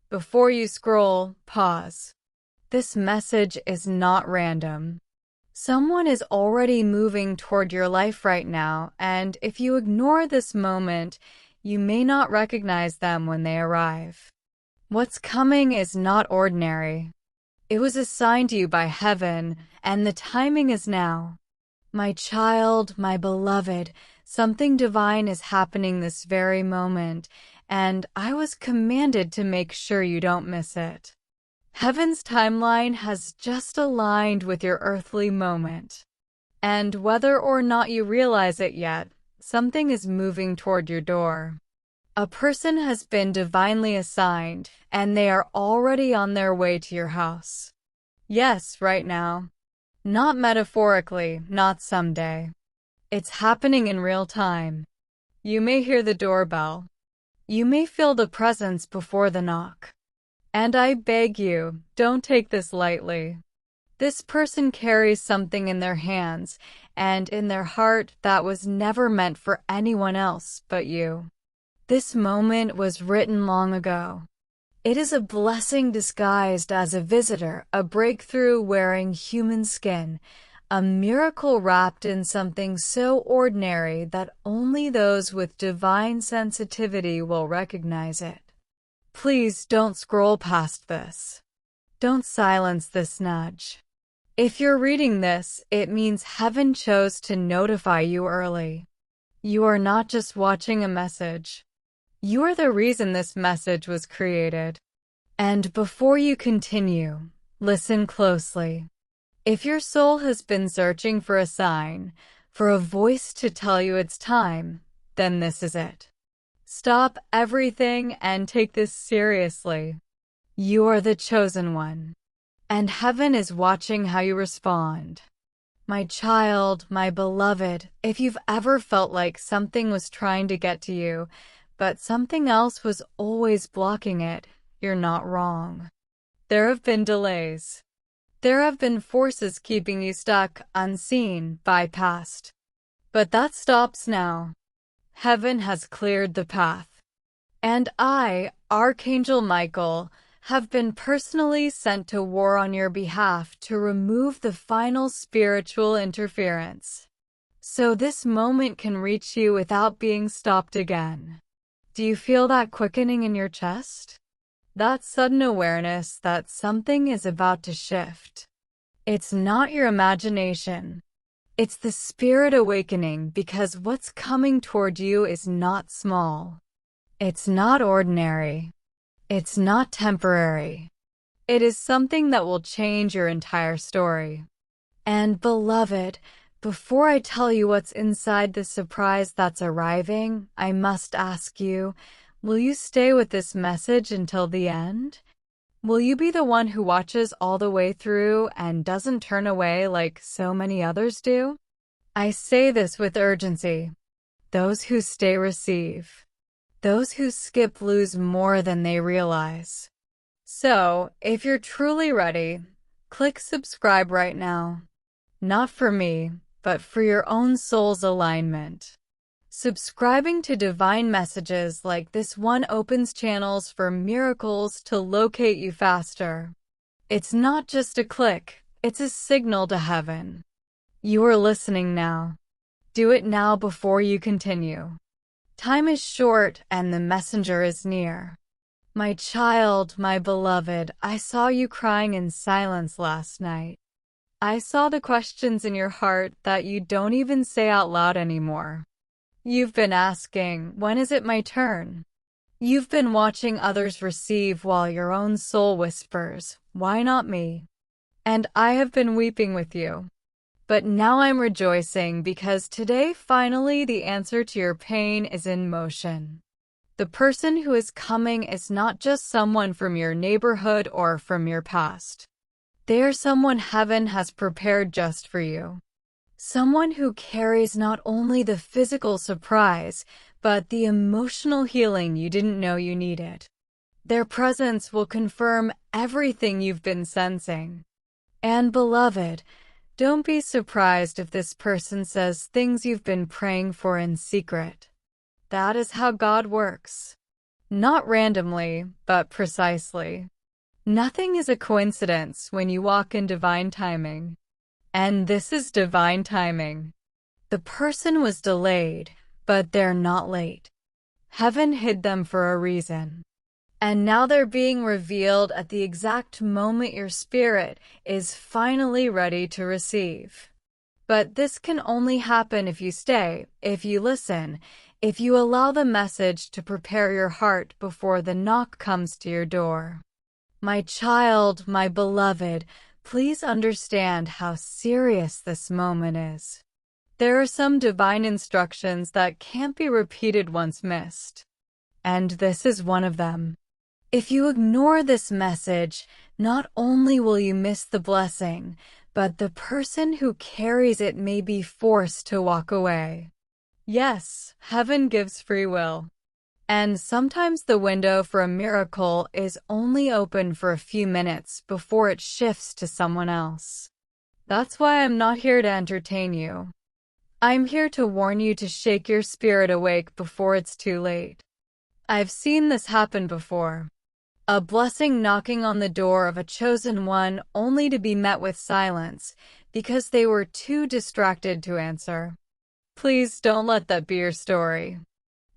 Before you scroll, pause. This message is not random. Someone is already moving toward your life right now, and if you ignore this moment, you may not recognize them when they arrive. What's coming is not ordinary. It was assigned to you by heaven, and the timing is now. My child, my beloved, something divine is happening this very moment, and I was commanded to make sure you don't miss it. Heaven's timeline has just aligned with your earthly moment. And whether or not you realize it yet, something is moving toward your door. A person has been divinely assigned, and they are already on their way to your house. Yes, right now. Not metaphorically, not someday. It's happening in real time. You may hear the doorbell. You may feel the presence before the knock. And I beg you, don't take this lightly. This person carries something in their hands and in their heart that was never meant for anyone else but you. This moment was written long ago. It is a blessing disguised as a visitor, a breakthrough wearing human skin, a miracle wrapped in something so ordinary that only those with divine sensitivity will recognize it. Please don't scroll past this. Don't silence this nudge. If you're reading this, it means heaven chose to notify you early. You are not just watching a message. You are the reason this message was created. And before you continue, listen closely. If your soul has been searching for a sign, for a voice to tell you it's time, then this is it. Stop everything and take this seriously. You are the chosen one. And heaven is watching how you respond. My child, my beloved, if you've ever felt like something was trying to get to you, but something else was always blocking it, you're not wrong. There have been delays. There have been forces keeping you stuck, unseen, bypassed. But that stops now. Heaven has cleared the path. And I, Archangel Michael, have been personally sent to war on your behalf to remove the final spiritual interference. So this moment can reach you without being stopped again. Do you feel that quickening in your chest? That sudden awareness that something is about to shift. It's not your imagination. It's the spirit awakening, because what's coming toward you is not small. It's not ordinary. It's not temporary. It is something that will change your entire story. And beloved, before I tell you what's inside the surprise that's arriving, I must ask you, will you stay with this message until the end? Will you be the one who watches all the way through and doesn't turn away like so many others do? I say this with urgency. Those who stay receive. Those who skip lose more than they realize. So, if you're truly ready, click subscribe right now. Not for me, but for your own soul's alignment. Subscribing to divine messages like this one opens channels for miracles to locate you faster. It's not just a click, it's a signal to heaven. You are listening now. Do it now before you continue. Time is short and the messenger is near. My child, my beloved, I saw you crying in silence last night. I saw the questions in your heart that you don't even say out loud anymore. You've been asking, when is it my turn? You've been watching others receive while your own soul whispers, why not me? And I have been weeping with you. But now I'm rejoicing because today finally the answer to your pain is in motion. The person who is coming is not just someone from your neighborhood or from your past. They are someone heaven has prepared just for you. Someone who carries not only the physical surprise, but the emotional healing you didn't know you needed. Their presence will confirm everything you've been sensing. And beloved, don't be surprised if this person says things you've been praying for in secret. That is how God works. Not randomly, but precisely. Nothing is a coincidence when you walk in divine timing. And this is divine timing. The person was delayed, but they're not late. Heaven hid them for a reason. And now they're being revealed at the exact moment your spirit is finally ready to receive. But this can only happen if you stay, if you listen, if you allow the message to prepare your heart before the knock comes to your door. My child, my beloved, please understand how serious this moment is. There are some divine instructions that can't be repeated once missed. And this is one of them. If you ignore this message, not only will you miss the blessing, but the person who carries it may be forced to walk away. Yes, heaven gives free will. And sometimes the window for a miracle is only open for a few minutes before it shifts to someone else. That's why I'm not here to entertain you. I'm here to warn you to shake your spirit awake before it's too late. I've seen this happen before. A blessing knocking on the door of a chosen one only to be met with silence because they were too distracted to answer. Please don't let that be your story.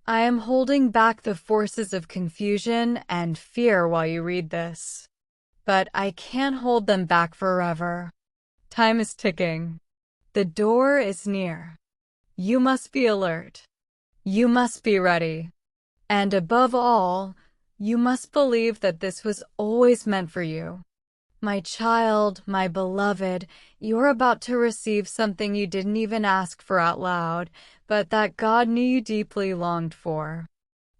I am holding back the forces of confusion and fear while you read this. But I can't hold them back forever. Time is ticking. The door is near. You must be alert. You must be ready. And above all, you must believe that this was always meant for you. My child, my beloved, you're about to receive something you didn't even ask for out loud, but that God knew you deeply longed for.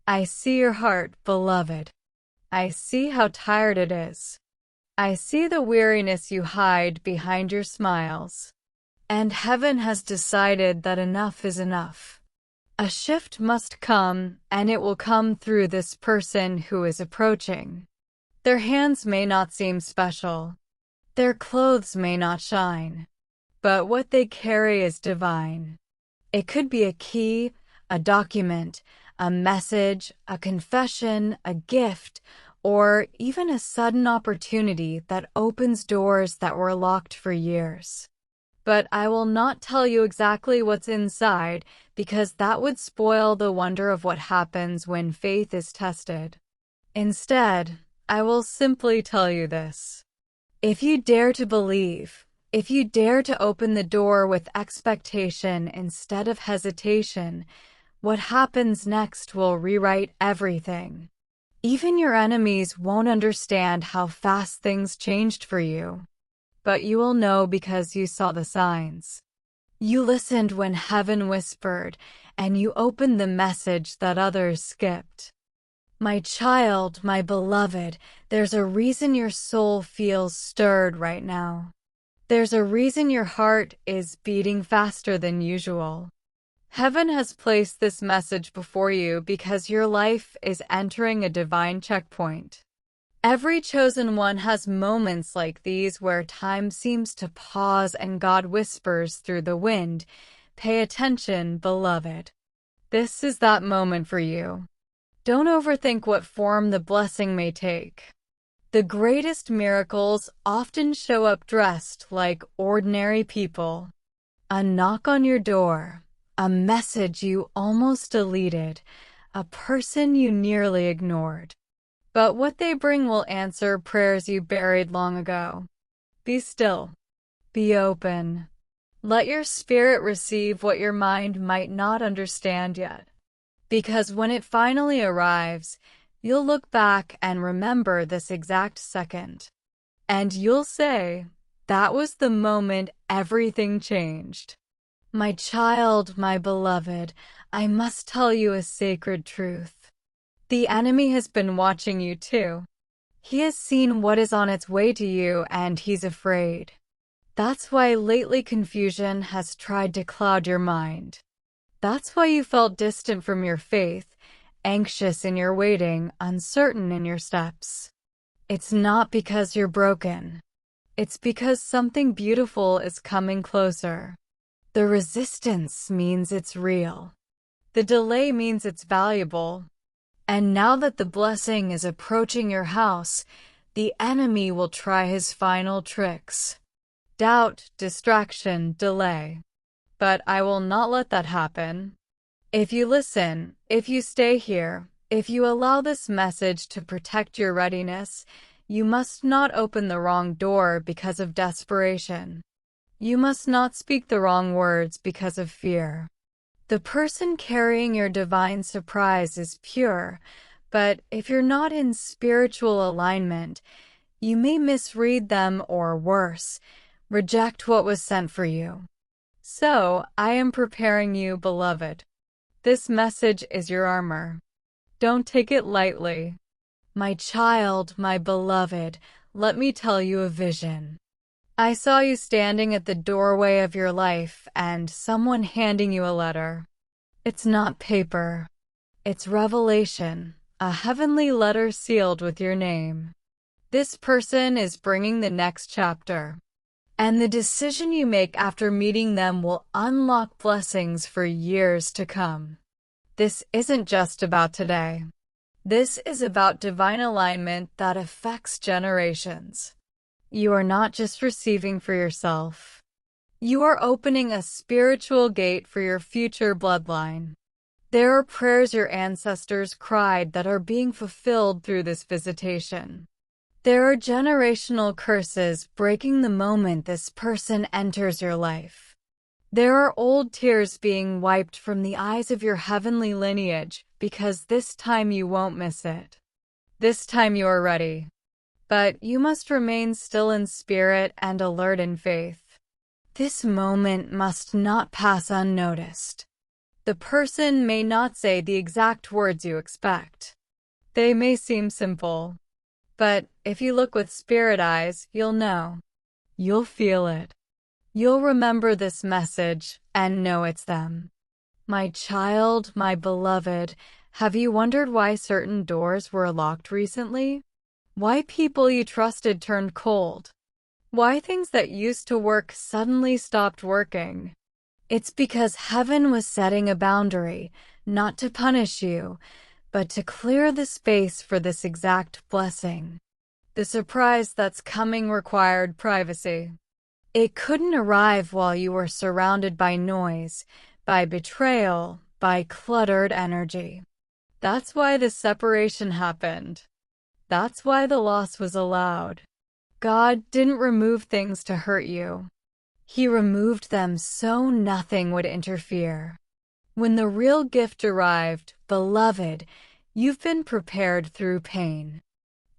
I see your heart, beloved. I see how tired it is. I see the weariness you hide behind your smiles. And heaven has decided that enough is enough. A shift must come, and it will come through this person who is approaching. Their hands may not seem special. Their clothes may not shine. But what they carry is divine. It could be a key, a document, a message, a confession, a gift, or even a sudden opportunity that opens doors that were locked for years. But I will not tell you exactly what's inside because that would spoil the wonder of what happens when faith is tested. Instead, I will simply tell you this. If you dare to believe, if you dare to open the door with expectation instead of hesitation, what happens next will rewrite everything. Even your enemies won't understand how fast things changed for you. But you will know because you saw the signs. You listened when heaven whispered, and you opened the message that others skipped. My child, my beloved, there's a reason your soul feels stirred right now. There's a reason your heart is beating faster than usual. Heaven has placed this message before you because your life is entering a divine checkpoint. Every chosen one has moments like these where time seems to pause and God whispers through the wind, "Pay attention, beloved." This is that moment for you. Don't overthink what form the blessing may take. The greatest miracles often show up dressed like ordinary people. A knock on your door, a message you almost deleted, a person you nearly ignored. But what they bring will answer prayers you buried long ago. Be still. Be open. Let your spirit receive what your mind might not understand yet. Because when it finally arrives, you'll look back and remember this exact second. And you'll say, that was the moment everything changed. My child, my beloved, I must tell you a sacred truth. The enemy has been watching you too. He has seen what is on its way to you and he's afraid. That's why lately confusion has tried to cloud your mind. That's why you felt distant from your faith, anxious in your waiting, uncertain in your steps. It's not because you're broken. It's because something beautiful is coming closer. The resistance means it's real. The delay means it's valuable. And now that the blessing is approaching your house, the enemy will try his final tricks. Doubt, distraction, delay. But I will not let that happen. If you listen, if you stay here, if you allow this message to protect your readiness, you must not open the wrong door because of desperation. You must not speak the wrong words because of fear. The person carrying your divine surprise is pure, but if you're not in spiritual alignment, you may misread them or worse, reject what was sent for you. So, I am preparing you, beloved. This message is your armor. Don't take it lightly. My child, my beloved, let me tell you a vision. I saw you standing at the doorway of your life and someone handing you a letter. It's not paper. It's revelation, a heavenly letter sealed with your name. This person is bringing the next chapter. And the decision you make after meeting them will unlock blessings for years to come. This isn't just about today. This is about divine alignment that affects generations. You are not just receiving for yourself. You are opening a spiritual gate for your future bloodline. There are prayers your ancestors cried that are being fulfilled through this visitation. There are generational curses breaking the moment this person enters your life. There are old tears being wiped from the eyes of your heavenly lineage because this time you won't miss it. This time you are ready. But you must remain still in spirit and alert in faith. This moment must not pass unnoticed. The person may not say the exact words you expect. They may seem simple. But if you look with spirit eyes, you'll know. You'll feel it. You'll remember this message and know it's them. My child, my beloved, have you wondered why certain doors were locked recently? Why people you trusted turned cold? Why things that used to work suddenly stopped working? It's because heaven was setting a boundary, not to punish you, but to clear the space for this exact blessing. The surprise that's coming required privacy. It couldn't arrive while you were surrounded by noise, by betrayal, by cluttered energy. That's why the separation happened. That's why the loss was allowed. God didn't remove things to hurt you. He removed them so nothing would interfere. When the real gift arrived, beloved, you've been prepared through pain.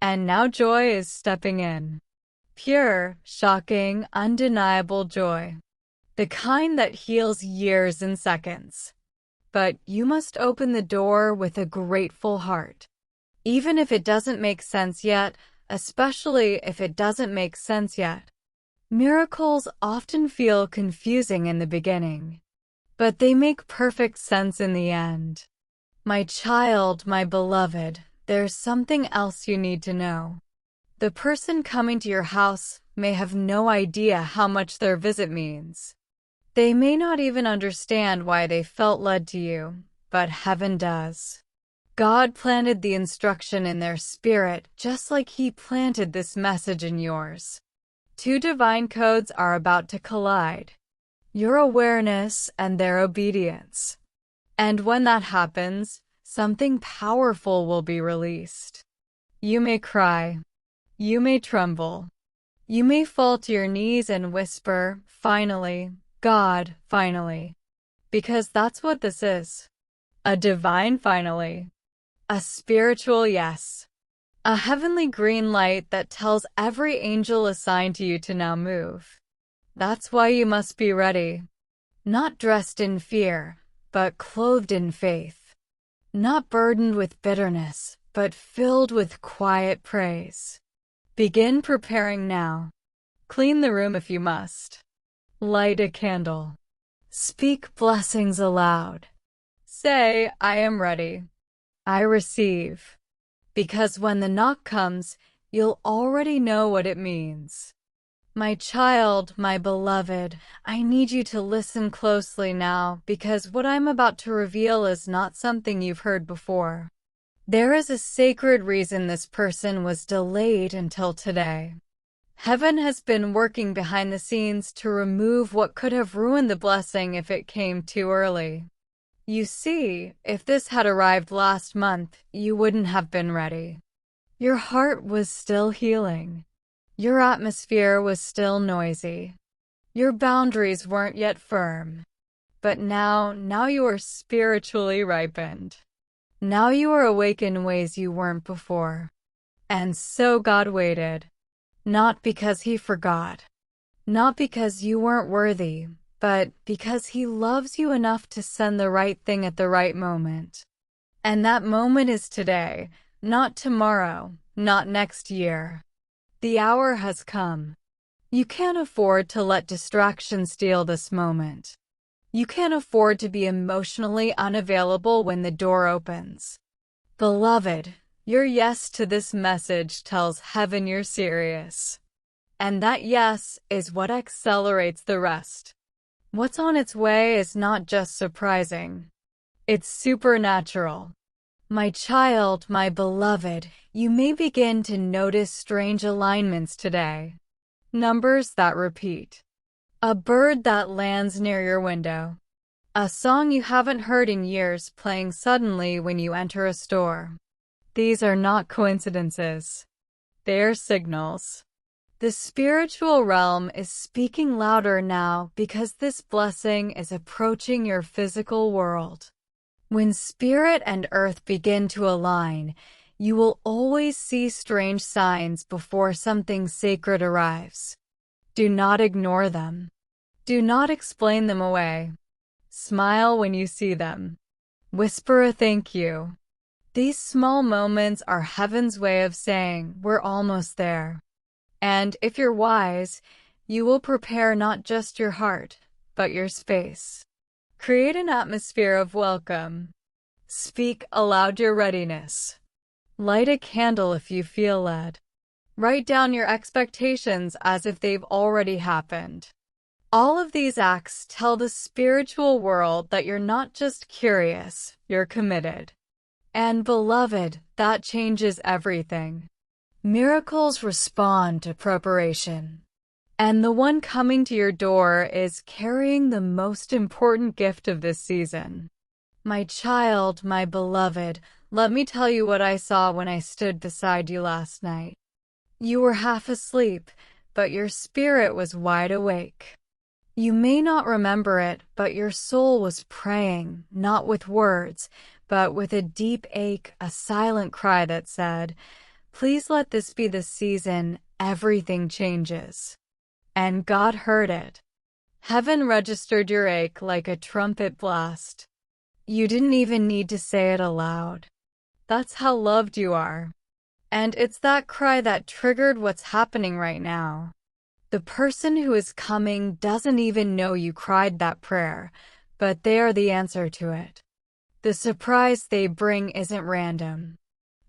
And now joy is stepping in. Pure, shocking, undeniable joy. The kind that heals years in seconds. But you must open the door with a grateful heart. Even if it doesn't make sense yet, especially if it doesn't make sense yet. Miracles often feel confusing in the beginning, but they make perfect sense in the end. My child, my beloved, there's something else you need to know. The person coming to your house may have no idea how much their visit means. They may not even understand why they felt led to you, but heaven does. God planted the instruction in their spirit just like He planted this message in yours. Two divine codes are about to collide. Your awareness and their obedience. And when that happens, something powerful will be released. You may cry. You may tremble. You may fall to your knees and whisper, "Finally, God, finally." Because that's what this is. A divine finally. A spiritual yes. A heavenly green light that tells every angel assigned to you to now move. That's why you must be ready. Not dressed in fear, but clothed in faith. Not burdened with bitterness, but filled with quiet praise. Begin preparing now. Clean the room if you must. Light a candle. Speak blessings aloud. Say, "I am ready. I receive." Because when the knock comes, you'll already know what it means. My child, my beloved, I need you to listen closely now because what I'm about to reveal is not something you've heard before. There is a sacred reason this person was delayed until today. Heaven has been working behind the scenes to remove what could have ruined the blessing if it came too early. You see, if this had arrived last month, you wouldn't have been ready. Your heart was still healing. Your atmosphere was still noisy. Your boundaries weren't yet firm. But now you are spiritually ripened. Now you are awake in ways you weren't before. And so God waited. Not because He forgot. Not because you weren't worthy, but because He loves you enough to send the right thing at the right moment. And that moment is today, not tomorrow, not next year. The hour has come. You can't afford to let distraction steal this moment. You can't afford to be emotionally unavailable when the door opens. Beloved, your yes to this message tells heaven you're serious. And that yes is what accelerates the rest. What's on its way is not just surprising. It's supernatural. My child, my beloved, you may begin to notice strange alignments today. Numbers that repeat. A bird that lands near your window. A song you haven't heard in years playing suddenly when you enter a store. These are not coincidences. They are signals. The spiritual realm is speaking louder now because this blessing is approaching your physical world. When spirit and earth begin to align, you will always see strange signs before something sacred arrives. Do not ignore them. Do not explain them away. Smile when you see them. Whisper a thank you. These small moments are heaven's way of saying, we're almost there. And if you're wise, you will prepare not just your heart, but your space. Create an atmosphere of welcome. Speak aloud your readiness. Light a candle if you feel led. Write down your expectations as if they've already happened. All of these acts tell the spiritual world that you're not just curious, you're committed. And beloved, that changes everything. Miracles respond to preparation. And the one coming to your door is carrying the most important gift of this season. My child, my beloved, let me tell you what I saw when I stood beside you last night. You were half asleep, but your spirit was wide awake. You may not remember it, but your soul was praying, not with words, but with a deep ache, a silent cry that said, please let this be the season everything changes. And God heard it. Heaven registered your ache like a trumpet blast. You didn't even need to say it aloud. That's how loved you are. And it's that cry that triggered what's happening right now. The person who is coming doesn't even know you cried that prayer, but they are the answer to it. The surprise they bring isn't random.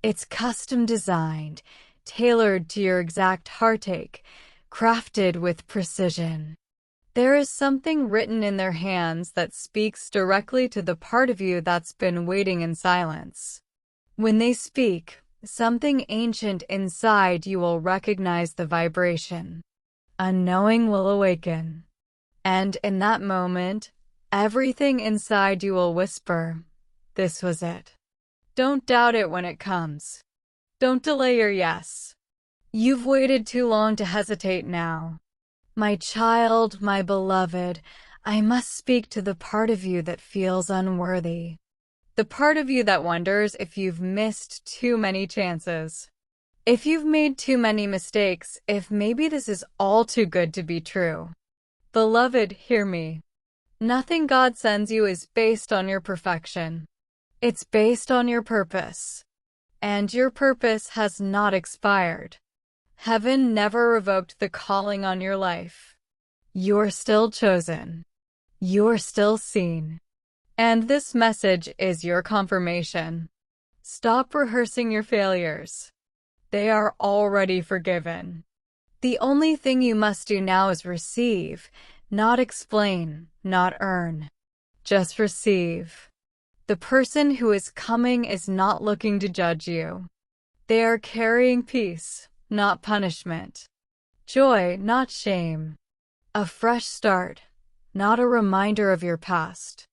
It's custom designed, tailored to your exact heartache, crafted with precision. There is something written in their hands that speaks directly to the part of you that's been waiting in silence. When they speak, something ancient inside you will recognize the vibration. A knowing will awaken. And in that moment, everything inside you will whisper, this was it. Don't doubt it when it comes. Don't delay your yes. You've waited too long to hesitate now. My child, my beloved, I must speak to the part of you that feels unworthy. The part of you that wonders if you've missed too many chances. If you've made too many mistakes, if maybe this is all too good to be true. Beloved, hear me. Nothing God sends you is based on your perfection. It's based on your purpose. And your purpose has not expired. Heaven never revoked the calling on your life. You're still chosen. You're still seen. And this message is your confirmation. Stop rehearsing your failures. They are already forgiven. The only thing you must do now is receive, not explain, not earn. Just receive. The person who is coming is not looking to judge you. They are carrying peace, not punishment. Joy, not shame. A fresh start, not a reminder of your past.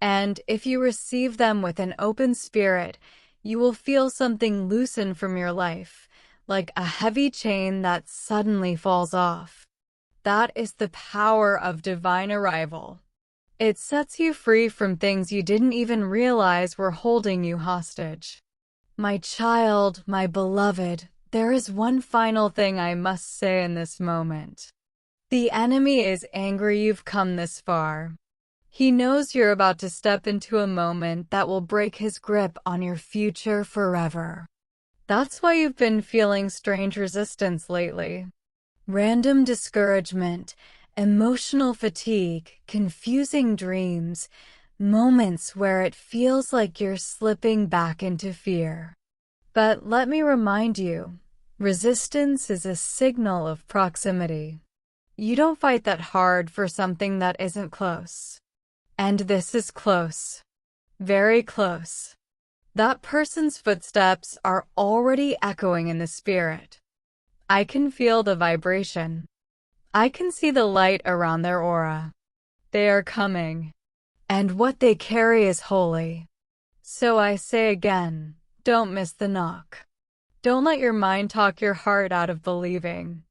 And if you receive them with an open spirit, you will feel something loosen from your life, like a heavy chain that suddenly falls off. That is the power of divine arrival. It sets you free from things you didn't even realize were holding you hostage. My child, my beloved, there is one final thing I must say in this moment. The enemy is angry you've come this far. He knows you're about to step into a moment that will break his grip on your future forever. That's why you've been feeling strange resistance lately. Random discouragement, emotional fatigue, confusing dreams, moments where it feels like you're slipping back into fear. But let me remind you, resistance is a signal of proximity. You don't fight that hard for something that isn't close. And this is close. Very close. That person's footsteps are already echoing in the spirit. I can feel the vibration. I can see the light around their aura. They are coming. And what they carry is holy. So I say again, don't miss the knock. Don't let your mind talk your heart out of believing.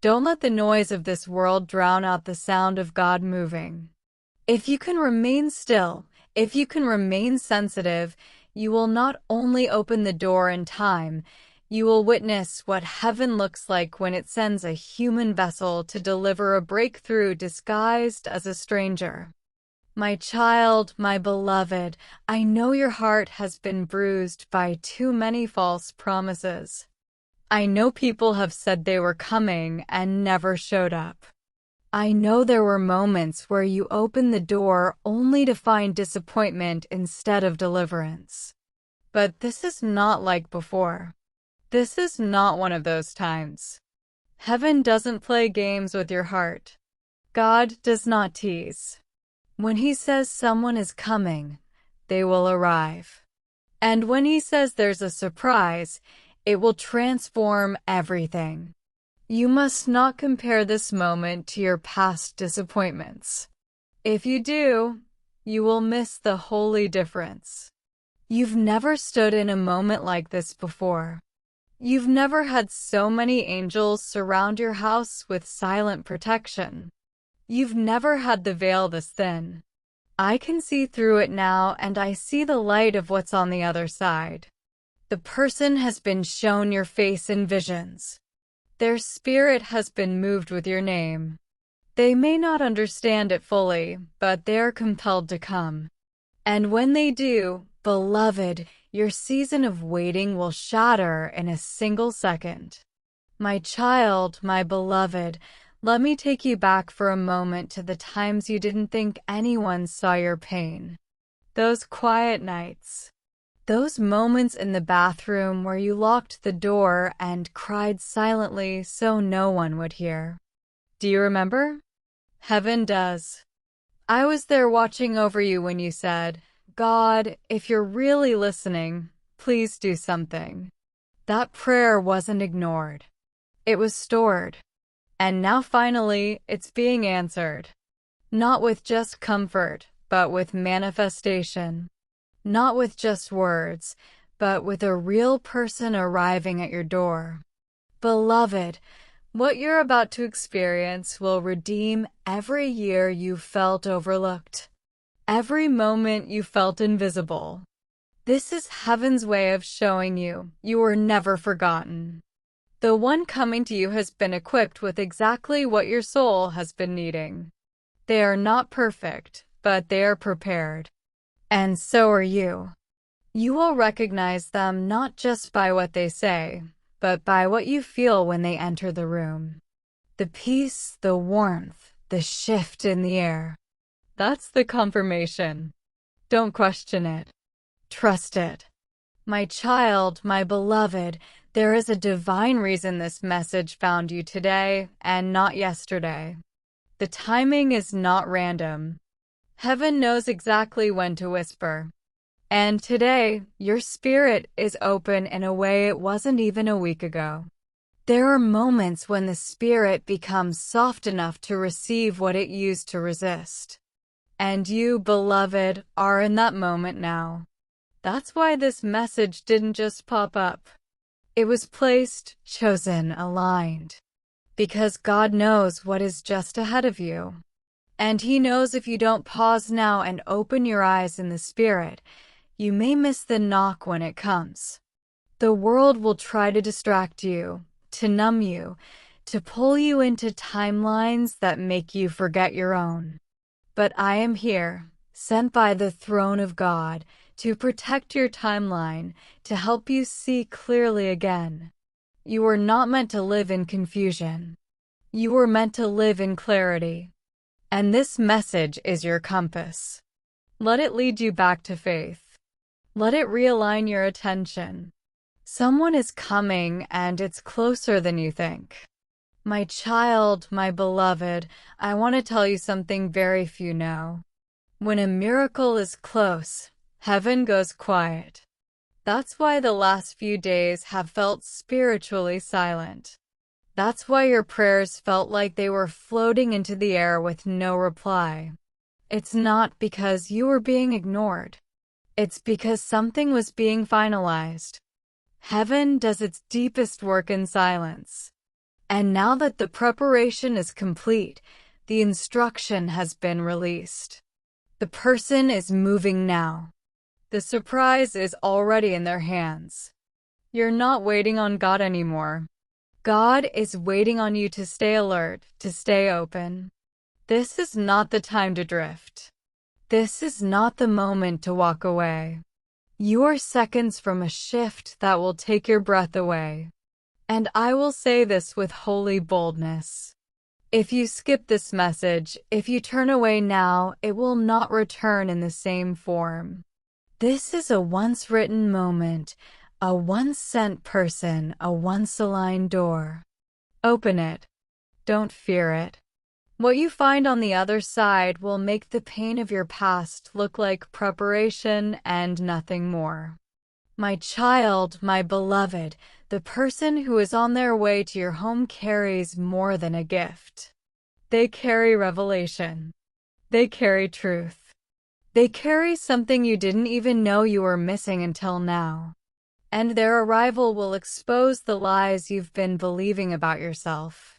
Don't let the noise of this world drown out the sound of God moving. If you can remain still, if you can remain sensitive, you will not only open the door in time, you will witness what heaven looks like when it sends a human vessel to deliver a breakthrough disguised as a stranger. My child, my beloved, I know your heart has been bruised by too many false promises. I know people have said they were coming and never showed up. I know there were moments where you opened the door only to find disappointment instead of deliverance. But this is not like before. This is not one of those times. Heaven doesn't play games with your heart. God does not tease. When He says someone is coming, they will arrive. And when He says there's a surprise, it will transform everything. You must not compare this moment to your past disappointments. If you do, you will miss the holy difference. You've never stood in a moment like this before. You've never had so many angels surround your house with silent protection. You've never had the veil this thin. I can see through it now, and I see the light of what's on the other side. The person has been shown your face in visions. Their spirit has been moved with your name. They may not understand it fully, but they are compelled to come. And when they do, beloved, your season of waiting will shatter in a single second. My child, my beloved, let me take you back for a moment to the times you didn't think anyone saw your pain. Those quiet nights. Those moments in the bathroom where you locked the door and cried silently so no one would hear. Do you remember? Heaven does. I was there watching over you when you said, God, if you're really listening, please do something. That prayer wasn't ignored. It was stored. And now finally, it's being answered. Not with just comfort, but with manifestation. Not with just words, but with a real person arriving at your door. Beloved, what you're about to experience will redeem every year you felt overlooked, every moment you felt invisible. This is heaven's way of showing you were never forgotten. The one coming to you has been equipped with exactly what your soul has been needing. They are not perfect, but they are prepared. And so are you. You will recognize them not just by what they say, but by what you feel when they enter the room. The peace, the warmth, the shift in the air. That's the confirmation. Don't question it. Trust it. My child, my beloved, there is a divine reason this message found you today and not yesterday. The timing is not random. Heaven knows exactly when to whisper. And today, your spirit is open in a way it wasn't even a week ago. There are moments when the spirit becomes soft enough to receive what it used to resist. And you, beloved, are in that moment now. That's why this message didn't just pop up. It was placed, chosen, aligned. Because God knows what is just ahead of you. And He knows if you don't pause now and open your eyes in the Spirit, you may miss the knock when it comes. The world will try to distract you, to numb you, to pull you into timelines that make you forget your own. But I am here, sent by the throne of God, to protect your timeline, to help you see clearly again. You were not meant to live in confusion. You were meant to live in clarity. And this message is your compass. Let it lead you back to faith. Let it realign your attention. Someone is coming, and it's closer than you think. My child, my beloved, I want to tell you something very few know. When a miracle is close, heaven goes quiet. That's why the last few days have felt spiritually silent. That's why your prayers felt like they were floating into the air with no reply. It's not because you were being ignored. It's because something was being finalized. Heaven does its deepest work in silence. And now that the preparation is complete, the instruction has been released. The person is moving now. The surprise is already in their hands. You're not waiting on God anymore. God is waiting on you to stay alert, to stay open. This is not the time to drift. This is not the moment to walk away. You are seconds from a shift that will take your breath away. And I will say this with holy boldness. If you skip this message, if you turn away now, it will not return in the same form. This is a once-written moment, a once-sent person, a once-aligned door. Open it. Don't fear it. What you find on the other side will make the pain of your past look like preparation and nothing more. My child, my beloved, the person who is on their way to your home carries more than a gift. They carry revelation. They carry truth. They carry something you didn't even know you were missing until now. And their arrival will expose the lies you've been believing about yourself.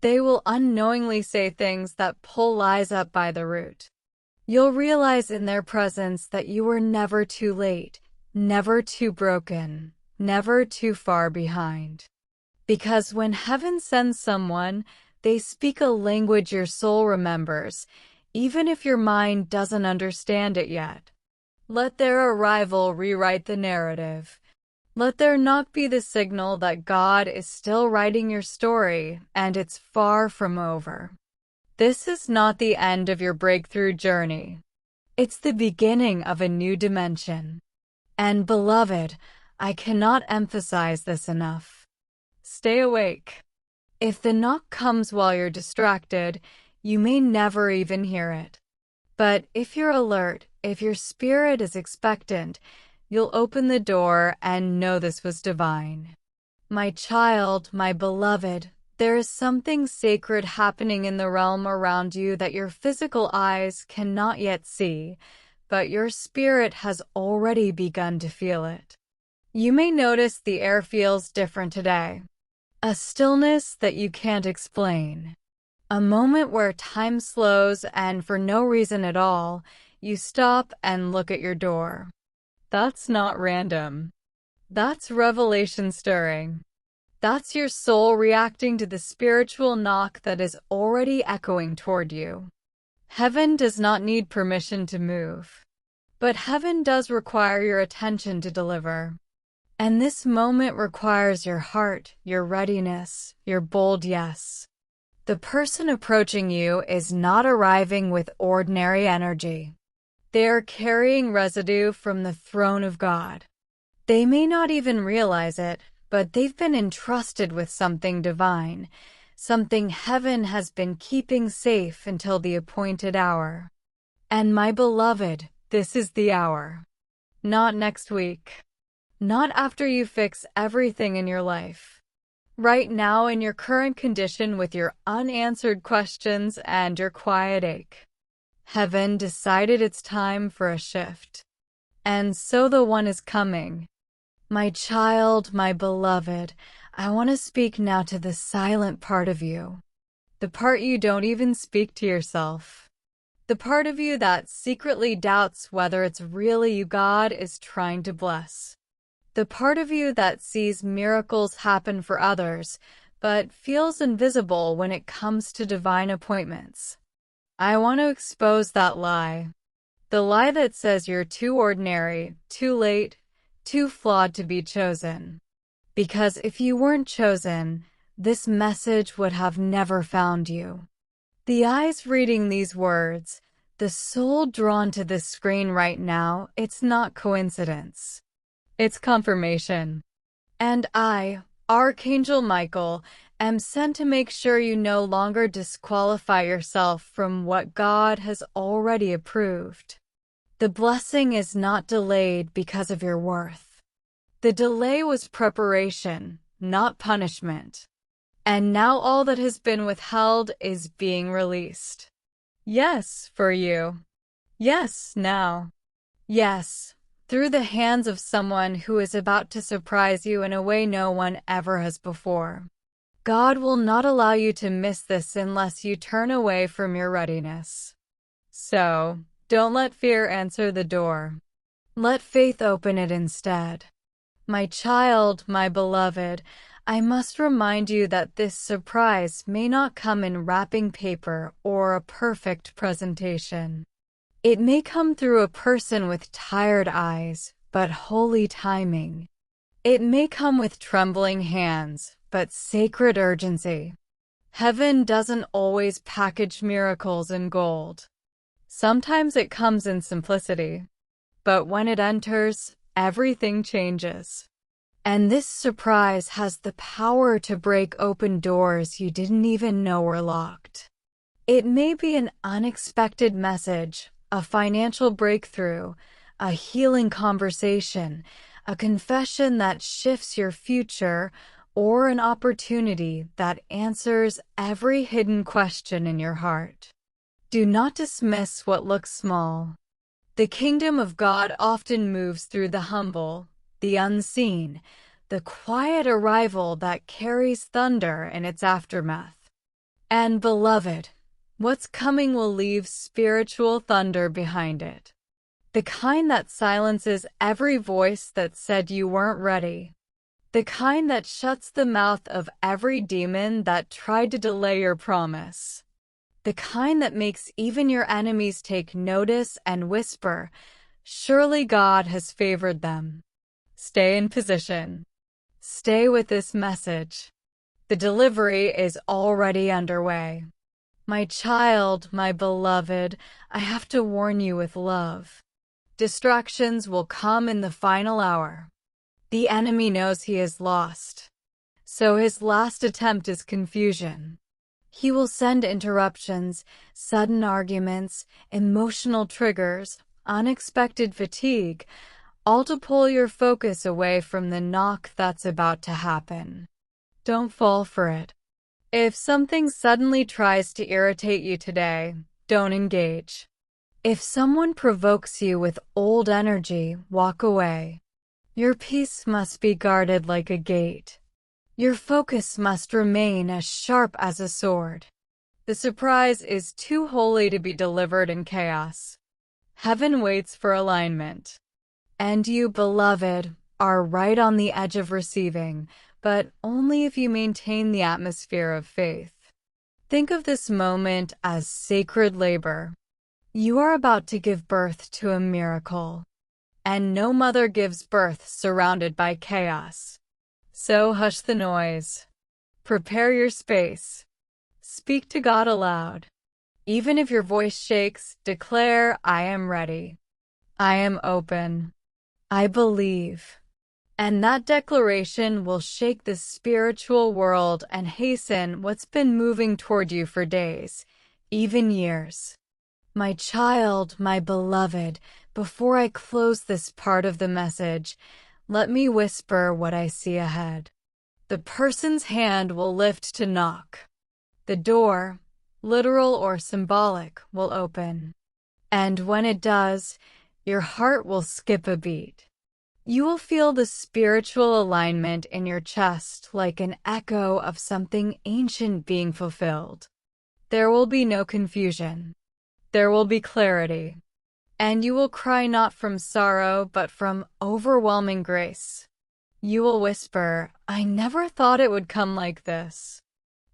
They will unknowingly say things that pull lies up by the root. You'll realize in their presence that you were never too late, never too broken, never too far behind. Because when heaven sends someone, they speak a language your soul remembers, even if your mind doesn't understand it yet. Let their arrival rewrite the narrative. Let there not be the signal that God is still writing your story, and it's far from over. This is not the end of your breakthrough journey. It's the beginning of a new dimension. And beloved, I cannot emphasize this enough. Stay awake. If the knock comes while you're distracted, you may never even hear it. But if you're alert, if your spirit is expectant, you'll open the door and know this was divine. My child, my beloved, there is something sacred happening in the realm around you that your physical eyes cannot yet see, but your spirit has already begun to feel it. You may notice the air feels different today. A stillness that you can't explain. A moment where time slows and for no reason at all, you stop and look at your door. That's not random. That's revelation stirring. That's your soul reacting to the spiritual knock that is already echoing toward you. Heaven does not need permission to move. But heaven does require your attention to deliver. And this moment requires your heart, your readiness, your bold yes. The person approaching you is not arriving with ordinary energy. They are carrying residue from the throne of God. They may not even realize it, but they've been entrusted with something divine, something heaven has been keeping safe until the appointed hour. And my beloved, this is the hour. Not next week. Not after you fix everything in your life. Right now, in your current condition, with your unanswered questions and your quiet ache. Heaven decided it's time for a shift. And so the one is coming. My child, my beloved, I want to speak now to the silent part of you. The part you don't even speak to yourself. The part of you that secretly doubts whether it's really you God is trying to bless. The part of you that sees miracles happen for others, but feels invisible when it comes to divine appointments. I want to expose that lie. The lie that says you're too ordinary, too late, too flawed to be chosen. Because if you weren't chosen, this message would have never found you. The eyes reading these words, the soul drawn to this screen right now, it's not coincidence. It's confirmation. And I, Archangel Michael, am sent to make sure you no longer disqualify yourself from what God has already approved. The blessing is not delayed because of your worth. The delay was preparation, not punishment. And now all that has been withheld is being released. Yes, for you. Yes, now. Yes, through the hands of someone who is about to surprise you in a way no one ever has before. God will not allow you to miss this unless you turn away from your readiness. So, don't let fear answer the door. Let faith open it instead. My child, my beloved, I must remind you that this surprise may not come in wrapping paper or a perfect presentation. It may come through a person with tired eyes, but holy timing. It may come with trembling hands, but sacred urgency. Heaven doesn't always package miracles in gold. Sometimes it comes in simplicity. But when it enters, everything changes. And this surprise has the power to break open doors you didn't even know were locked. It may be an unexpected message, a financial breakthrough, a healing conversation, a confession that shifts your future, or an opportunity that answers every hidden question in your heart. Do not dismiss what looks small. The kingdom of God often moves through the humble, the unseen, the quiet arrival that carries thunder in its aftermath. And beloved, what's coming will leave spiritual thunder behind it. The kind that silences every voice that said you weren't ready. The kind that shuts the mouth of every demon that tried to delay your promise. The kind that makes even your enemies take notice and whisper, "Surely God has favored them." Stay in position. Stay with this message. The delivery is already underway. My child, my beloved, I have to warn you with love. Distractions will come in the final hour. The enemy knows he is lost. So his last attempt is confusion. He will send interruptions, sudden arguments, emotional triggers, unexpected fatigue, all to pull your focus away from the knock that's about to happen. Don't fall for it. If something suddenly tries to irritate you today, don't engage. If someone provokes you with old energy, walk away. Your peace must be guarded like a gate. Your focus must remain as sharp as a sword. The surprise is too holy to be delivered in chaos. Heaven waits for alignment. And you, beloved, are right on the edge of receiving, but only if you maintain the atmosphere of faith. Think of this moment as sacred labor. You are about to give birth to a miracle. And no mother gives birth surrounded by chaos. So hush the noise. Prepare your space. Speak to God aloud. Even if your voice shakes, declare, "I am ready. I am open. I believe." And that declaration will shake the spiritual world and hasten what's been moving toward you for days, even years. My child, my beloved, before I close this part of the message, let me whisper what I see ahead. The person's hand will lift to knock. The door, literal or symbolic, will open. And when it does, your heart will skip a beat. You will feel the spiritual alignment in your chest like an echo of something ancient being fulfilled. There will be no confusion. There will be clarity. And you will cry not from sorrow, but from overwhelming grace. You will whisper, "I never thought it would come like this."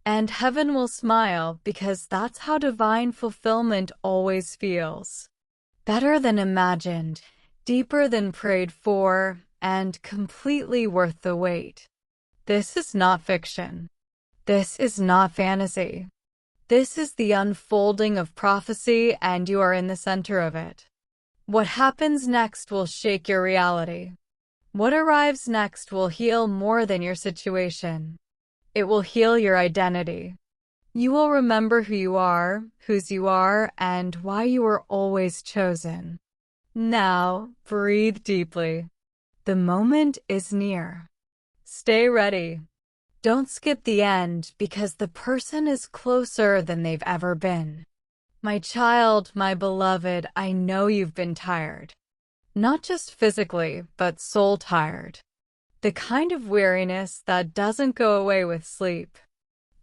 And heaven will smile because that's how divine fulfillment always feels. Better than imagined, deeper than prayed for, and completely worth the wait. This is not fiction. This is not fantasy. This is the unfolding of prophecy, and you are in the center of it. What happens next will shake your reality. What arrives next will heal more than your situation. It will heal your identity. You will remember who you are, whose you are, and why you were always chosen. Now, breathe deeply. The moment is near. Stay ready. Don't skip the end because the person is closer than they've ever been. My child, my beloved, I know you've been tired. Not just physically, but soul tired. The kind of weariness that doesn't go away with sleep.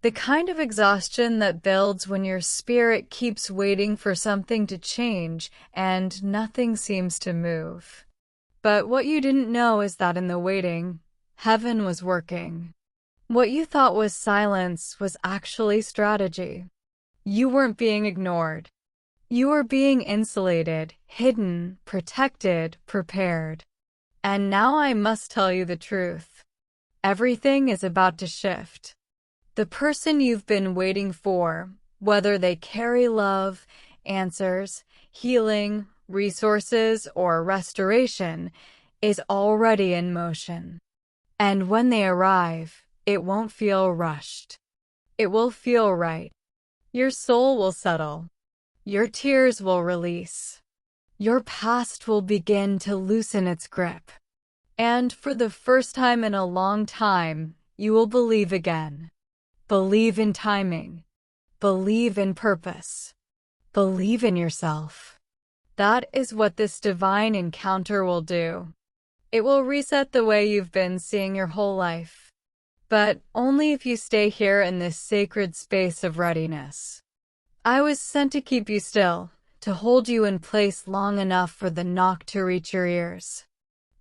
The kind of exhaustion that builds when your spirit keeps waiting for something to change and nothing seems to move. But what you didn't know is that in the waiting, heaven was working. What you thought was silence was actually strategy. You weren't being ignored. You were being insulated, hidden, protected, prepared. And now I must tell you the truth. Everything is about to shift. The person you've been waiting for, whether they carry love, answers, healing, resources, or restoration, is already in motion. And when they arrive, it won't feel rushed. It will feel right. Your soul will settle. Your tears will release. Your past will begin to loosen its grip. And for the first time in a long time, you will believe again. Believe in timing. Believe in purpose. Believe in yourself. That is what this divine encounter will do. It will reset the way you've been seeing your whole life. But only if you stay here in this sacred space of readiness. I was sent to keep you still, to hold you in place long enough for the knock to reach your ears.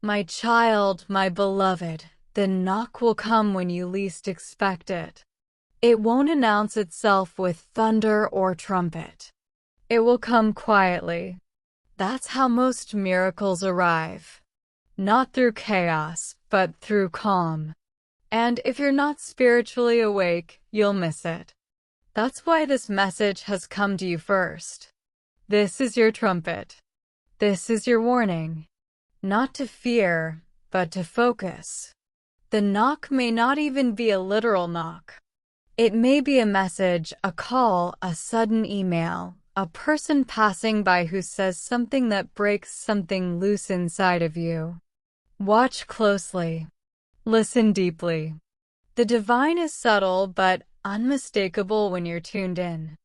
My child, my beloved, the knock will come when you least expect it. It won't announce itself with thunder or trumpet. It will come quietly. That's how most miracles arrive. Not through chaos, but through calm. And if you're not spiritually awake, you'll miss it. That's why this message has come to you first. This is your trumpet. This is your warning. Not to fear, but to focus. The knock may not even be a literal knock. It may be a message, a call, a sudden email, a person passing by who says something that breaks something loose inside of you. Watch closely. Listen deeply. The divine is subtle but unmistakable when you're tuned in.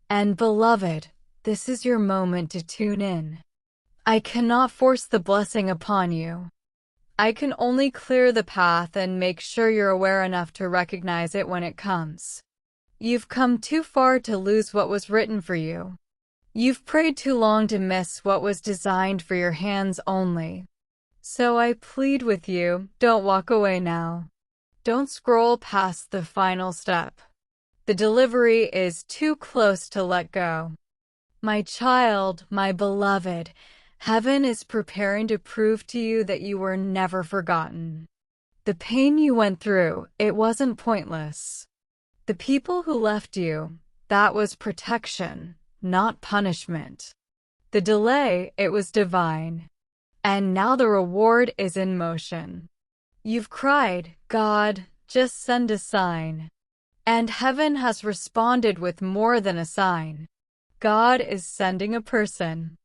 And beloved, this is your moment to tune in. I cannot force the blessing upon you. I can only clear the path and make sure you're aware enough to recognize it when it comes. You've come too far to lose what was written for you. You've prayed too long to miss what was designed for your hands only. So I plead with you, don't walk away now. Don't scroll past the final step. The delivery is too close to let go. My child, my beloved, heaven is preparing to prove to you that you were never forgotten. The pain you went through, it wasn't pointless. The people who left you, that was protection, not punishment. The delay, it was divine. And now the reward is in motion. You've cried, God, just send a sign. And heaven has responded with more than a sign. God is sending a person,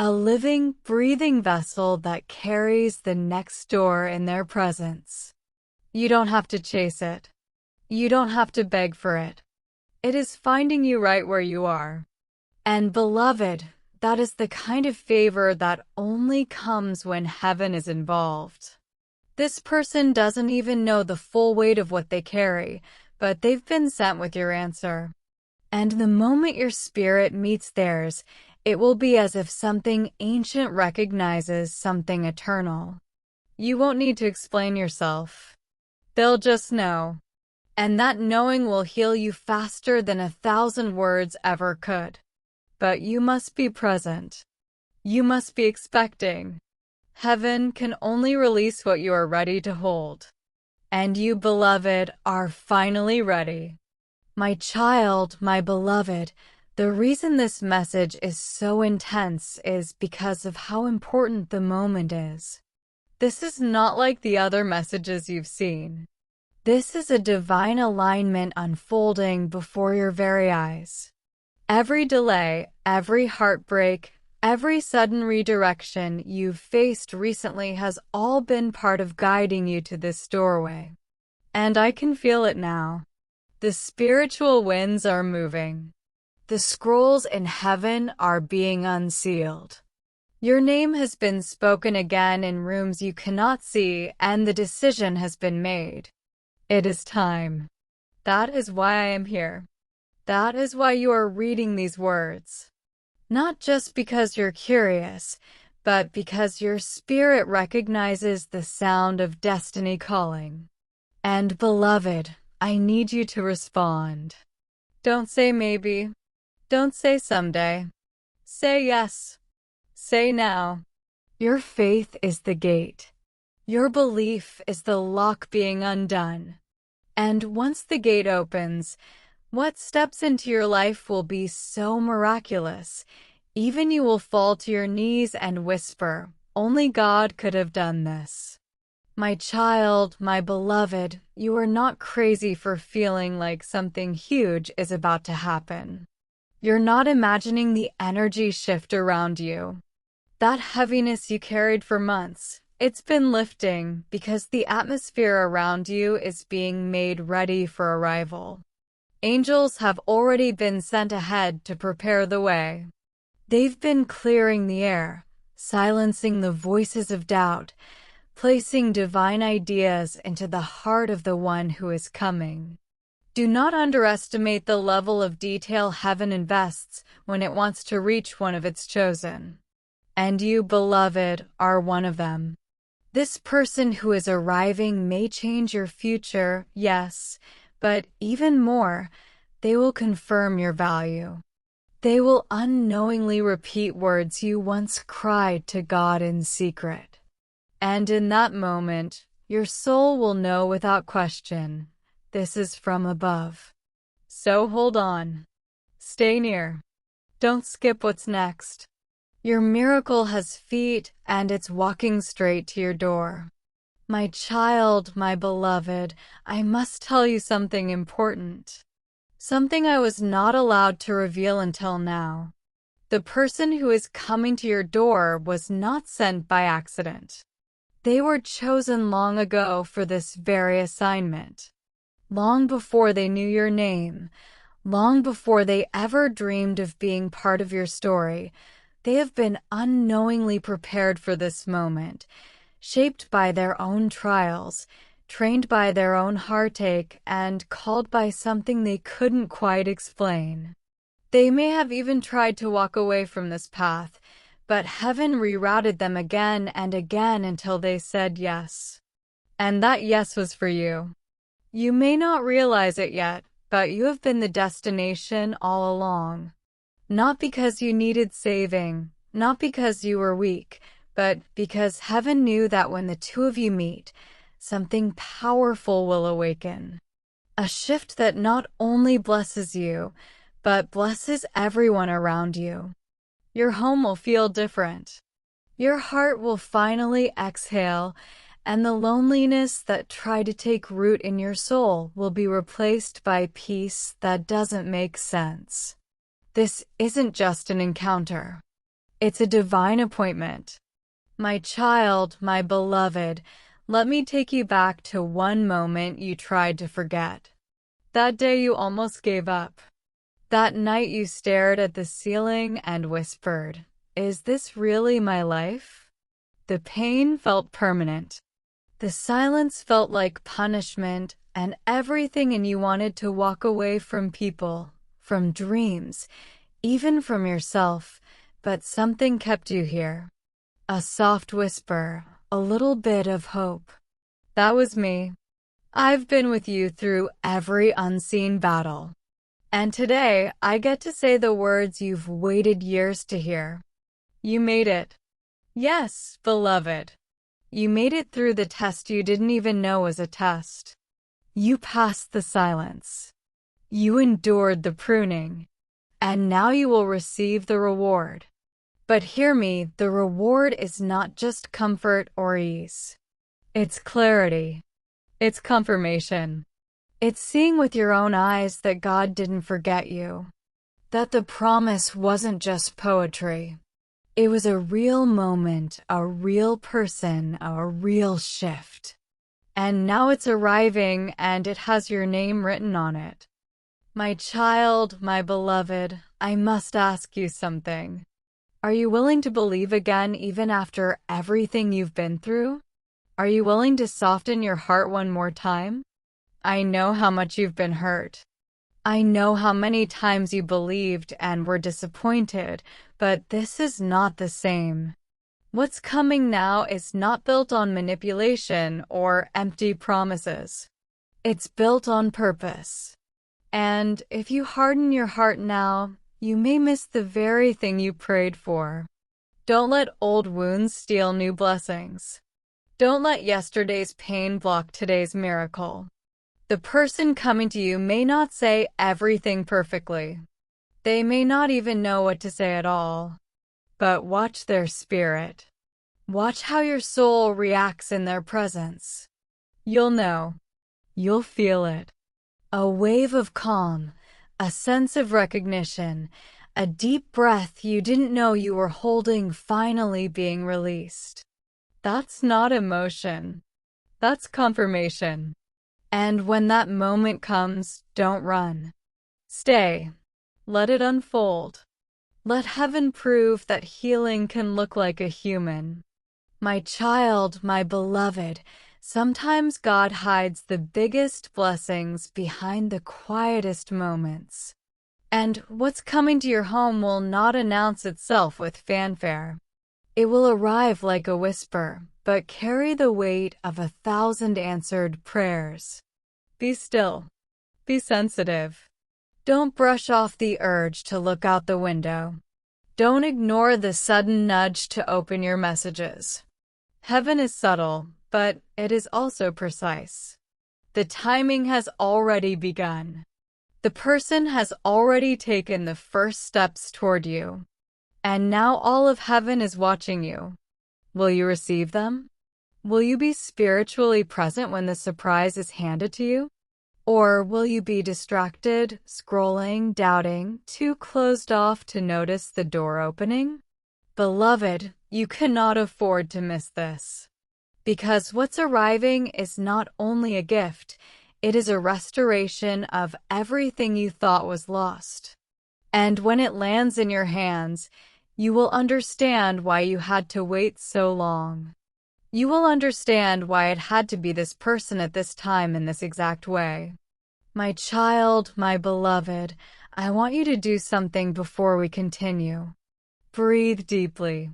a living, breathing vessel that carries the next door in their presence. You don't have to chase it. You don't have to beg for it. It is finding you right where you are. And beloved, that is the kind of favor that only comes when heaven is involved. This person doesn't even know the full weight of what they carry, but they've been sent with your answer. And the moment your spirit meets theirs, it will be as if something ancient recognizes something eternal. You won't need to explain yourself. They'll just know. And that knowing will heal you faster than 1,000 words ever could. But you must be present. You must be expecting. Heaven can only release what you are ready to hold. And you, beloved, are finally ready. My child, my beloved, the reason this message is so intense is because of how important the moment is. This is not like the other messages you've seen. This is a divine alignment unfolding before your very eyes. Every delay, every heartbreak, every sudden redirection you've faced recently has all been part of guiding you to this doorway. And I can feel it now. The spiritual winds are moving. The scrolls in heaven are being unsealed. Your name has been spoken again in rooms you cannot see, and the decision has been made. It is time. That is why I am here. That is why you are reading these words. Not just because you're curious, but because your spirit recognizes the sound of destiny calling. And beloved, I need you to respond. Don't say maybe. Don't say someday. Say yes. Say now. Your faith is the gate. Your belief is the lock being undone. And once the gate opens, what steps into your life will be so miraculous, even you will fall to your knees and whisper, "Only God could have done this." My child, my beloved, you are not crazy for feeling like something huge is about to happen. You're not imagining the energy shift around you. That heaviness you carried for months, it's been lifting because the atmosphere around you is being made ready for arrival. Angels have already been sent ahead to prepare the way. They've been clearing the air, silencing the voices of doubt, placing divine ideas into the heart of the one who is coming. Do not underestimate the level of detail heaven invests when it wants to reach one of its chosen. And you, beloved, are one of them. This person who is arriving may change your future, yes, but even more, they will confirm your value. They will unknowingly repeat words you once cried to God in secret. And in that moment, your soul will know without question, this is from above. So hold on. Stay near. Don't skip what's next. Your miracle has feet, and it's walking straight to your door. My child, my beloved, I must tell you something important. Something I was not allowed to reveal until now. The person who is coming to your door was not sent by accident. They were chosen long ago for this very assignment. Long before they knew your name, long before they ever dreamed of being part of your story, they have been unknowingly prepared for this moment, shaped by their own trials, trained by their own heartache, and called by something they couldn't quite explain. They may have even tried to walk away from this path, but heaven rerouted them again and again until they said yes. And that yes was for you. You may not realize it yet, but you have been the destination all along. Not because you needed saving, not because you were weak, but because heaven knew that when the two of you meet, something powerful will awaken. A shift that not only blesses you, but blesses everyone around you. Your home will feel different. Your heart will finally exhale, and the loneliness that tried to take root in your soul will be replaced by peace that doesn't make sense. This isn't just an encounter. It's a divine appointment. My child, my beloved, let me take you back to one moment you tried to forget. That day you almost gave up. That night you stared at the ceiling and whispered, "Is this really my life?" The pain felt permanent. The silence felt like punishment, and everything in you wanted to walk away from people, from dreams, even from yourself, but something kept you here. A soft whisper, a little bit of hope. That was me. I've been with you through every unseen battle. And today, I get to say the words you've waited years to hear. You made it. Yes, beloved. You made it through the test you didn't even know was a test. You passed the silence. You endured the pruning. And now you will receive the reward. But hear me, the reward is not just comfort or ease. It's clarity. It's confirmation. It's seeing with your own eyes that God didn't forget you. That the promise wasn't just poetry. It was a real moment, a real person, a real shift. And now it's arriving, and it has your name written on it. My child, my beloved, I must ask you something. Are you willing to believe again even after everything you've been through? Are you willing to soften your heart one more time? I know how much you've been hurt. I know how many times you believed and were disappointed, but this is not the same. What's coming now is not built on manipulation or empty promises. It's built on purpose. And if you harden your heart now, you may miss the very thing you prayed for. Don't let old wounds steal new blessings. Don't let yesterday's pain block today's miracle. The person coming to you may not say everything perfectly. They may not even know what to say at all. But watch their spirit. Watch how your soul reacts in their presence. You'll know. You'll feel it. A wave of calm, a sense of recognition, a deep breath you didn't know you were holding finally being released. That's not emotion. That's confirmation. And when that moment comes, don't run. Stay. Let it unfold. Let heaven prove that healing can look like a human. My child, my beloved, sometimes God hides the biggest blessings behind the quietest moments. And what's coming to your home will not announce itself with fanfare. It will arrive like a whisper, but carry the weight of 1,000 answered prayers. Be still. Be sensitive. Don't brush off the urge to look out the window. Don't ignore the sudden nudge to open your messages. Heaven is subtle, but it is also precise. The timing has already begun. The person has already taken the first steps toward you. And now all of heaven is watching you. Will you receive them? Will you be spiritually present when the surprise is handed to you? Or will you be distracted, scrolling, doubting, too closed off to notice the door opening? Beloved, you cannot afford to miss this. Because what's arriving is not only a gift, it is a restoration of everything you thought was lost. And when it lands in your hands, you will understand why you had to wait so long. You will understand why it had to be this person at this time in this exact way. My child, my beloved, I want you to do something before we continue. Breathe deeply.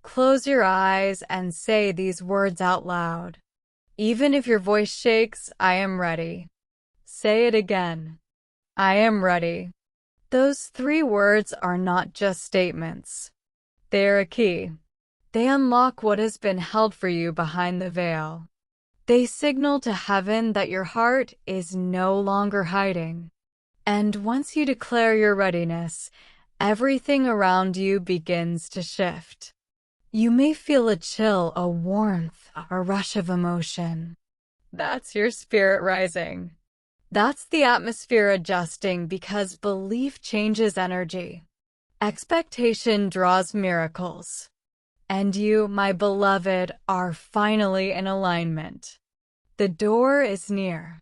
Close your eyes and say these words out loud. Even if your voice shakes, I am ready. Say it again. I am ready. Those 3 words are not just statements. They are a key. They unlock what has been held for you behind the veil. They signal to heaven that your heart is no longer hiding. And once you declare your readiness, everything around you begins to shift. You may feel a chill, a warmth, a rush of emotion. That's your spirit rising. That's the atmosphere adjusting because belief changes energy. Expectation draws miracles. And you, my beloved, are finally in alignment. The door is near.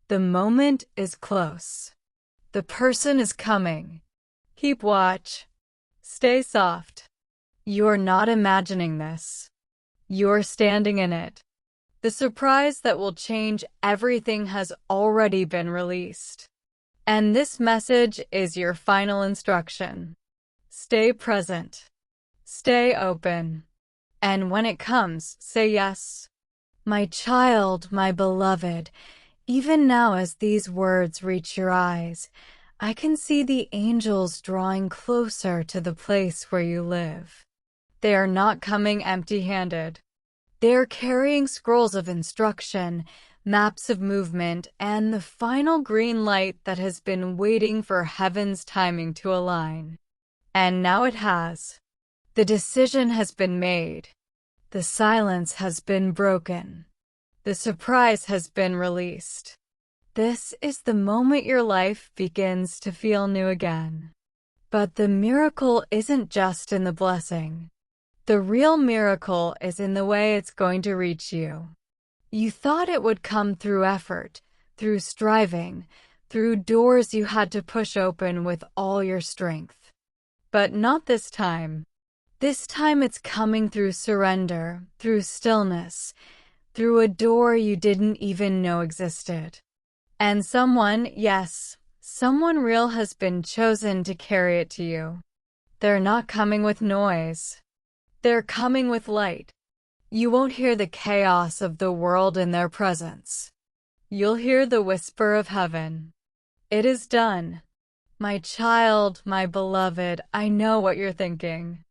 The moment is close. The person is coming. Keep watch. Stay soft. You're not imagining this. You're standing in it. The surprise that will change everything has already been released. And this message is your final instruction. Stay present. Stay open. And when it comes, say yes. My child, my beloved, even now as these words reach your eyes, I can see the angels drawing closer to the place where you live. They are not coming empty-handed. They are carrying scrolls of instruction, maps of movement, and the final green light that has been waiting for heaven's timing to align. And now it has. The decision has been made. The silence has been broken. The surprise has been released. This is the moment your life begins to feel new again. But the miracle isn't just in the blessing. The real miracle is in the way it's going to reach you. You thought it would come through effort, through striving, through doors you had to push open with all your strength. But not this time. This time it's coming through surrender, through stillness, through a door you didn't even know existed. And someone, yes, someone real has been chosen to carry it to you. They're not coming with noise. They're coming with light. You won't hear the chaos of the world in their presence. You'll hear the whisper of heaven. It is done. My child, my beloved, I know what you're thinking.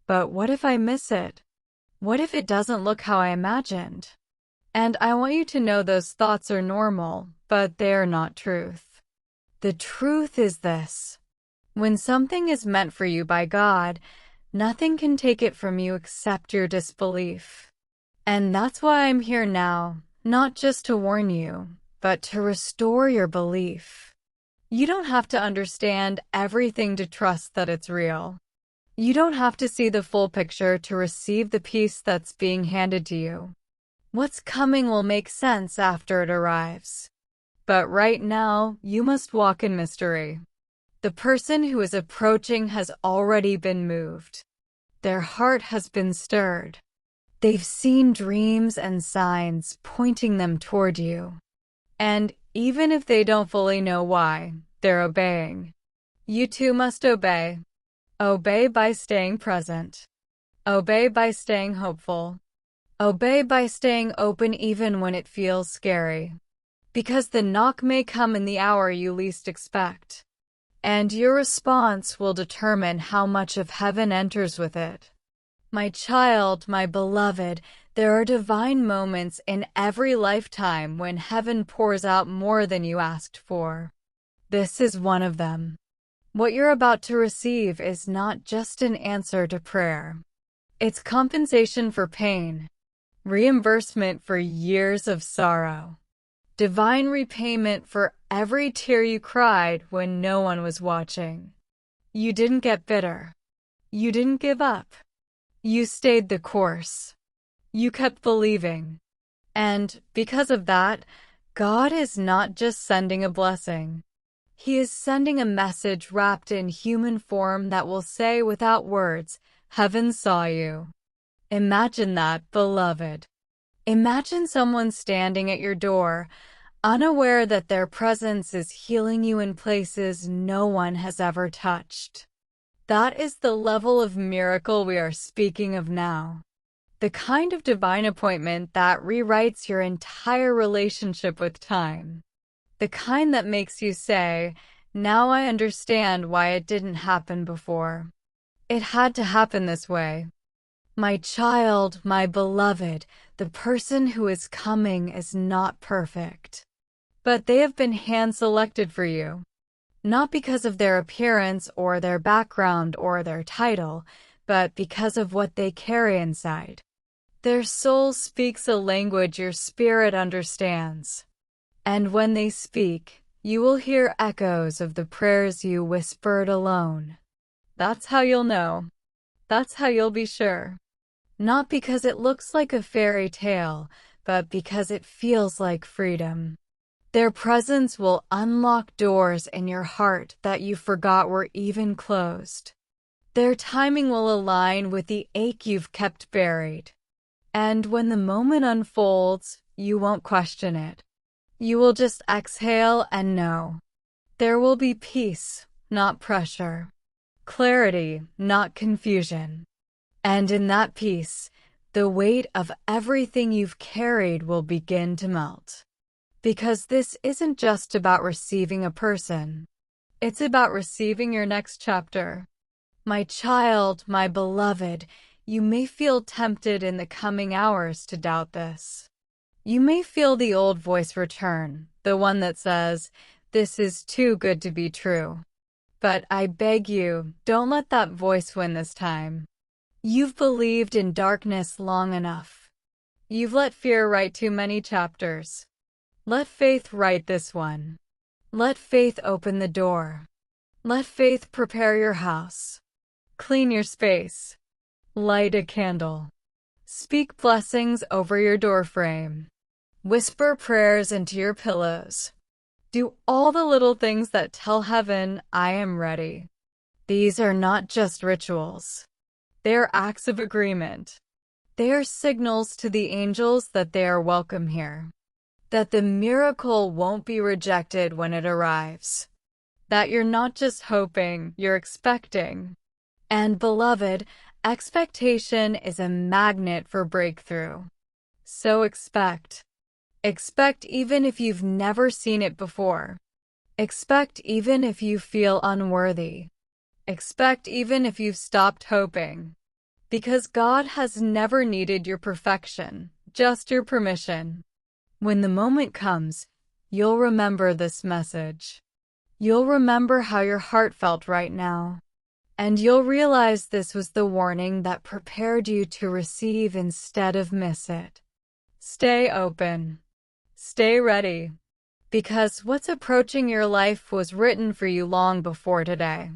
But what if I miss it? What if it doesn't look how I imagined? And I want you to know those thoughts are normal, but they're not truth. The truth is this. When something is meant for you by God, nothing can take it from you except your disbelief. And that's why I'm here now, not just to warn you, but to restore your belief. You don't have to understand everything to trust that it's real. You don't have to see the full picture to receive the peace that's being handed to you. What's coming will make sense after it arrives. But right now, you must walk in mystery. The person who is approaching has already been moved. Their heart has been stirred. They've seen dreams and signs pointing them toward you. And even if they don't fully know why, they're obeying. You too must obey. Obey by staying present. Obey by staying hopeful. Obey by staying open even when it feels scary. Because the knock may come in the hour you least expect. And your response will determine how much of heaven enters with it. My child, my beloved, there are divine moments in every lifetime when heaven pours out more than you asked for. This is one of them. What you're about to receive is not just an answer to prayer. It's compensation for pain, reimbursement for years of sorrow, divine repayment for every tear you cried when no one was watching. You didn't get bitter. You didn't give up. You stayed the course. You kept believing. And because of that, God is not just sending a blessing. He is sending a message wrapped in human form that will say without words, heaven saw you. Imagine that, beloved. Imagine someone standing at your door, unaware that their presence is healing you in places no one has ever touched. That is the level of miracle we are speaking of now. The kind of divine appointment that rewrites your entire relationship with time. The kind that makes you say, now I understand why it didn't happen before. It had to happen this way. My child, my beloved, the person who is coming is not perfect. But they have been hand-selected for you. Not because of their appearance or their background or their title, but because of what they carry inside. Their soul speaks a language your spirit understands. And when they speak, you will hear echoes of the prayers you whispered alone. That's how you'll know. That's how you'll be sure. Not because it looks like a fairy tale, but because it feels like freedom. Their presence will unlock doors in your heart that you forgot were even closed. Their timing will align with the ache you've kept buried. And when the moment unfolds, you won't question it. You will just exhale and know. There will be peace, not pressure. Clarity, not confusion. And in that peace, the weight of everything you've carried will begin to melt. Because this isn't just about receiving a person. It's about receiving your next chapter. My child, my beloved, you may feel tempted in the coming hours to doubt this. You may feel the old voice return, the one that says, "This is too good to be true." But I beg you, don't let that voice win this time. You've believed in darkness long enough. You've let fear write too many chapters. Let faith write this one. Let faith open the door. Let faith prepare your house. Clean your space. Light a candle. Speak blessings over your doorframe. Whisper prayers into your pillows. Do all the little things that tell heaven, I am ready. These are not just rituals. They are acts of agreement. They are signals to the angels that they are welcome here. That the miracle won't be rejected when it arrives. That you're not just hoping, you're expecting. And beloved, expectation is a magnet for breakthrough. So expect. Expect even if you've never seen it before. Expect even if you feel unworthy. Expect even if you've stopped hoping. Because God has never needed your perfection, just your permission. When the moment comes, you'll remember this message. You'll remember how your heart felt right now. And you'll realize this was the warning that prepared you to receive instead of miss it. Stay open. Stay ready. Because what's approaching your life was written for you long before today.